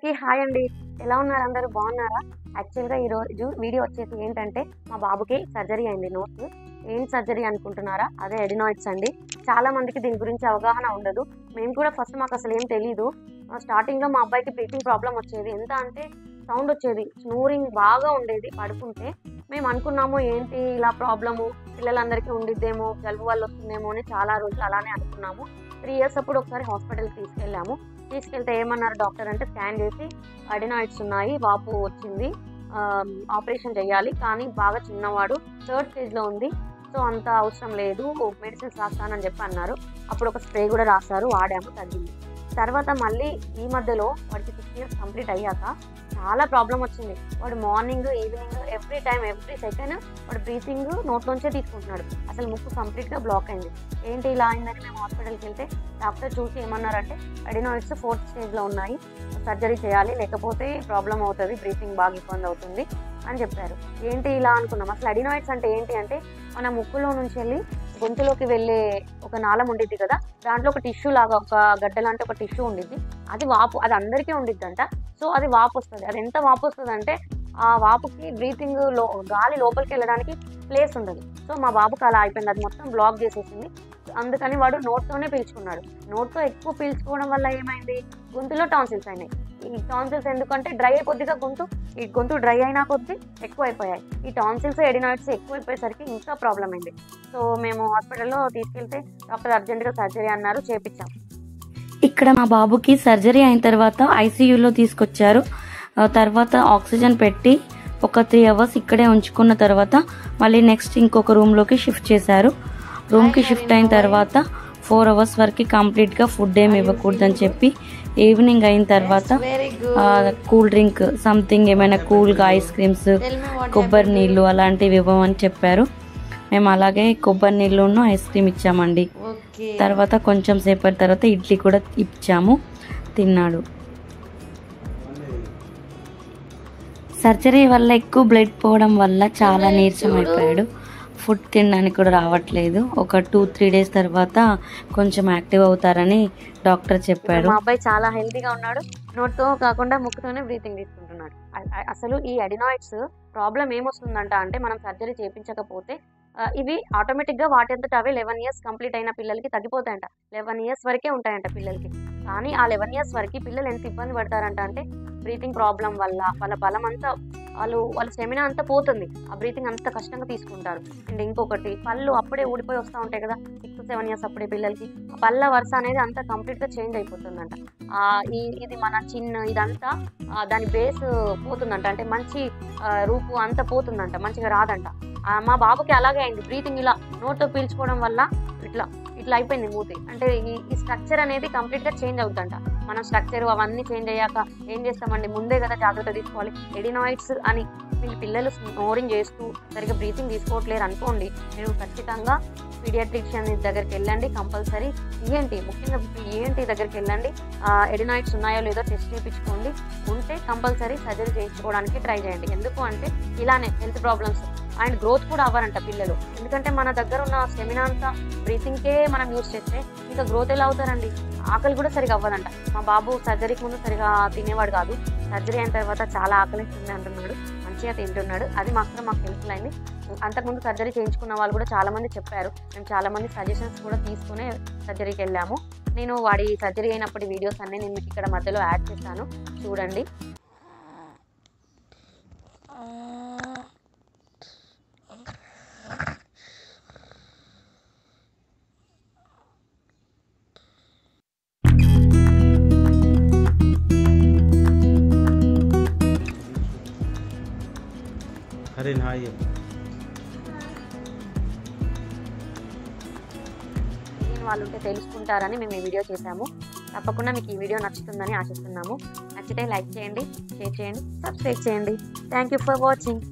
అందరికీ హాయ్ అండి. ఎలా ఉన్నారు? అందరూ బాగున్నారా? యాక్చువల్‌గా ఈరోజు వీడియో వచ్చేసి ఏంటంటే మా బాబుకి సర్జరీ అయింది నోస్. ఏం సర్జరీ అనుకుంటున్నారా? అదే అడినాయిడ్స్ అండి. చాలా మందికి దీని గురించి అవగాహన ఉండదు. మేము కూడా ఫస్ట్ మాకు అసలు ఏం తెలీదు. స్టార్టింగ్‌లో మా అబ్బాయికి బ్రీతింగ్ ప్రాబ్లమ్ వచ్చేది. ఎంత అంటే సౌండ్ వచ్చేది. స్నోరింగ్ బాగా ఉండేది పడుకుంటే. మేము అనుకున్నాము ఏంటి ఇలా ప్రాబ్లము పిల్లలందరికీ ఉండిద్దేమో, జలుబు వల్ల వస్తుందేమో అని చాలా రోజులు అలానే అనుకున్నాము. 3 ఇయర్స్ అప్పుడు ఒకసారి హాస్పిటల్‌కి తీసుకెళ్ళాము. తీసుకెళ్తే ఏమన్నారు డాక్టర్ అంటే స్కాన్ చేసి అడినాయిడ్స్ ఉన్నాయి, వాపు వచ్చింది, ఆపరేషన్ చేయాలి, కానీ బాగా చిన్నవాడు 3rd స్టేజ్‌లో ఉంది, సో అంత అవసరం లేదు, మెడిసిన్స్ రాస్తానని చెప్పి అన్నారు. అప్పుడు ఒక స్ప్రే కూడా రాశారు, వాడాము, తగ్గింది. తర్వాత మళ్ళీ ఈ మధ్యలో వాడికి 6 ఇయర్స్ కంప్లీట్ అయ్యాక చాలా ప్రాబ్లం వచ్చింది. వాడు morning evening every time every second వాడు బ్రీతింగ్ నోట్లోంచే తీసుకుంటున్నాడు. అసలు ముక్కు కంప్లీట్గా బ్లాక్ అయింది. ఏంటి ఇలా అయిందని మేము హాస్పిటల్కి వెళ్తే డాక్టర్ చూసి ఏమన్నారంటే అడినాయిడ్స్ 4th స్టేజ్లో ఉన్నాయి, సర్జరీ చేయాలి, లేకపోతే ప్రాబ్లం అవుతుంది, బ్రీతింగ్ బాగా ఇబ్బంది అవుతుంది అని చెప్పారు. ఏంటి ఇలా అనుకున్నాం. అసలు అడినాయిడ్స్ అంటే ఏంటి అంటే మన ముక్కులో నుంచి వెళ్ళి గొంతులోకి వెళ్ళే ఒక నాళం ఉండిద్ది కదా, దాంట్లో ఒక టిష్యూ లాగా ఒక గడ్డ లాంటి ఒక టిష్యూ ఉండిద్ది. అది వాపు, అది అందరికీ ఉండిద్దంట. సో అది వాపు వస్తుంది. అది ఎంత వాపు వస్తుంది అంటే ఆ వాపుకి బ్రీతింగ్ గాలి లోపలికి వెళ్ళడానికి ప్లేస్ ఉండదు. సో మా బాబుకి అలా అయిపోయింది, అది మొత్తం బ్లాక్ చేసేసింది. అందుకని వాడు నోట్తోనే పీల్చుకున్నాడు. నోట్తో ఎక్కువ పీల్చుకోవడం వల్ల ఏమైంది, గొంతులో టాన్సిల్స్ అయినాయి. ఈ టాన్సిల్స్ ఎందుకంటే డ్రై అయిపోద్దిగా గొంతు డ్రై అయినా కొద్దీ ఎక్కువ అయిపోయాయి. ఈ టాన్సిల్స్ ఎడినాయిడ్స్ ఎక్కువైపోయేసరికి ఇంకా ప్రాబ్లం అయింది. సో మేము హాస్పిటల్లో తీసుకెళ్తే డాక్టర్ అర్జెంట్గా సర్జరీ అన్నారు, చేపించాం. ఇక్కడ మా బాబుకి సర్జరీ అయిన తర్వాత ఐసీయూలో తీసుకొచ్చారు. తర్వాత ఆక్సిజన్ పెట్టి ఒక 3 అవర్స్ ఇక్కడే ఉంచుకున్న తర్వాత మళ్ళీ నెక్స్ట్ ఇంకొక రూమ్లోకి షిఫ్ట్ చేశారు. రూమ్కి షిఫ్ట్ అయిన తర్వాత 4 అవర్స్ వరకు కంప్లీట్గా ఫుడ్ ఏమి ఇవ్వకూడదని చెప్పి ఈవినింగ్ అయిన తర్వాత కూల్ డ్రింక్ సంథింగ్ ఏమైనా కూల్గా ఐస్ క్రీమ్స్, కొబ్బరి నీళ్ళు అలాంటివి ఇవ్వమని చెప్పారు. మేము అలాగే కొబ్బరి నీళ్ళును ఐస్ క్రీమ్ ఇచ్చామండి. తర్వాత కొంచెం సేపటి తర్వాత ఇడ్లీ కూడా ఇచ్చాము, తిన్నాడు. సర్జరీ వల్ల ఎక్కువ బ్లడ్ పోవడం వల్ల చాలా నీరసం అయిపోయాడు. ఫుడ్ తినడానికి కూడా రావట్లేదు. ఒక 2-3 డేస్ తర్వాత కొంచెం యాక్టివ్ అవుతారని డాక్టర్ చెప్పాడు. మా అబ్బాయి చాలా హెల్తీగా ఉన్నాడు. నోట్తో కాకుండా ముక్కుతోనే బ్రీతింగ్ తీసుకుంటున్నాడు. అసలు ఈ అడినాయిడ్స్ ప్రాబ్లం ఏమొస్తుందంట అంటే మనం సర్జరీ చేయించకపోతే ఇవి ఆటోమేటిక్గా వాటంతట అవే 11 ఇయర్స్ కంప్లీట్ అయిన పిల్లలకి తగ్గిపోతాయంట. 11 ఇయర్స్ వరకే ఉంటాయంట పిల్లలకి. కానీ ఆ 11 ఇయర్స్ వరకు పిల్లలు ఎంత ఇబ్బంది పడతారంట అంటే బ్రీతింగ్ ప్రాబ్లం వల్ల వాళ్ళ బలం అంతా, వాళ్ళ స్టెమినా అంతా పోతుంది. ఆ బ్రీతింగ్ అంత కష్టంగా తీసుకుంటారు. అండ్ ఇంకొకటి పళ్ళు అప్పుడే ఊడిపోయి వస్తూ ఉంటాయి కదా 6-7 ఇయర్స్ అప్పుడే పిల్లలకి. ఆ పళ్ళ వరుస అనేది అంతా కంప్లీట్గా చేంజ్ అయిపోతుందంట. ఇది మన చిన్న ఇదంతా దాని బేస్ పోతుందంట, అంటే మంచి రూపు అంతా పోతుందంట, మంచిగా రాదంట. మా బాబుకి అలాగే అయింది. బ్రీతింగ్ ఇలా నోట్తో పీల్చుకోవడం వల్ల ఇట్లా అయిపోయింది మూతి. అంటే ఈ స్ట్రక్చర్ అనేది కంప్లీట్గా చేంజ్ అవుతుందంట. మన స్ట్రక్చర్ అవన్నీ చేంజ్ అయ్యాక ఏం చేస్తామండి, ముందే కదా జాగ్రత్త తీసుకోవాలి. ఎడినాయిడ్స్ అని పిల్లలు స్నోరింగ్ చేస్తూ సరిగ్గా బ్రీతింగ్ తీసుకోవట్లేరు అనుకోండి, మీరు ఖచ్చితంగా పీడియాట్రిషియన్ దగ్గరికి వెళ్ళండి. కంపల్సరీ ముఖ్యంగా ఈఎన్టీ దగ్గరికి వెళ్ళండి. ఎడినాయిడ్స్ ఉన్నాయో లేదో టెస్ట్ చేయించుకోండి. ఉంటే కంపల్సరీ సర్జరీ చేయించుకోవడానికి ట్రై చేయండి. ఎందుకు అంటే ఇలానే హెల్త్ ప్రాబ్లమ్స్ అండ్ గ్రోత్ కూడా అవ్వరంట పిల్లలు. ఎందుకంటే మన దగ్గర ఉన్న స్టెమినా అంతా బ్రీతింగ్కే మనం యూజ్ చేస్తే ఇంకా గ్రోత్ ఎలా అవుతారండి. ఆకలి కూడా సరిగా అవ్వదంట. మా బాబు సర్జరీకి ముందు సరిగా తినేవాడు కాదు, సర్జరీ అయిన తర్వాత చాలా ఆకలి ఇస్తుంది అంటున్నాడు, మంచిగా తింటున్నాడు. అది మాకు హెల్ప్ఫుల్ అయింది. అంతకుముందు సర్జరీ చేయించుకున్న వాళ్ళు కూడా చాలామంది చెప్పారు. మేము చాలామంది సజెషన్స్ కూడా తీసుకునే సర్జరీకి వెళ్ళాము. నేను వాడి సర్జరీ అయినప్పటి వీడియోస్ అన్నీ నేను మీకు ఇక్కడ మధ్యలో యాడ్ చేశాను, చూడండి. వాళ్ళు ఉంటే తెలుసుకుంటారని మేము ఈ వీడియో చేశాము. తప్పకుండా మీకు ఈ వీడియో నచ్చుతుందని ఆశిస్తున్నాము. నచ్చితే లైక్ చేయండి, షేర్ చేయండి, సబ్స్క్రైబ్ చేయండి. Thank you for watching.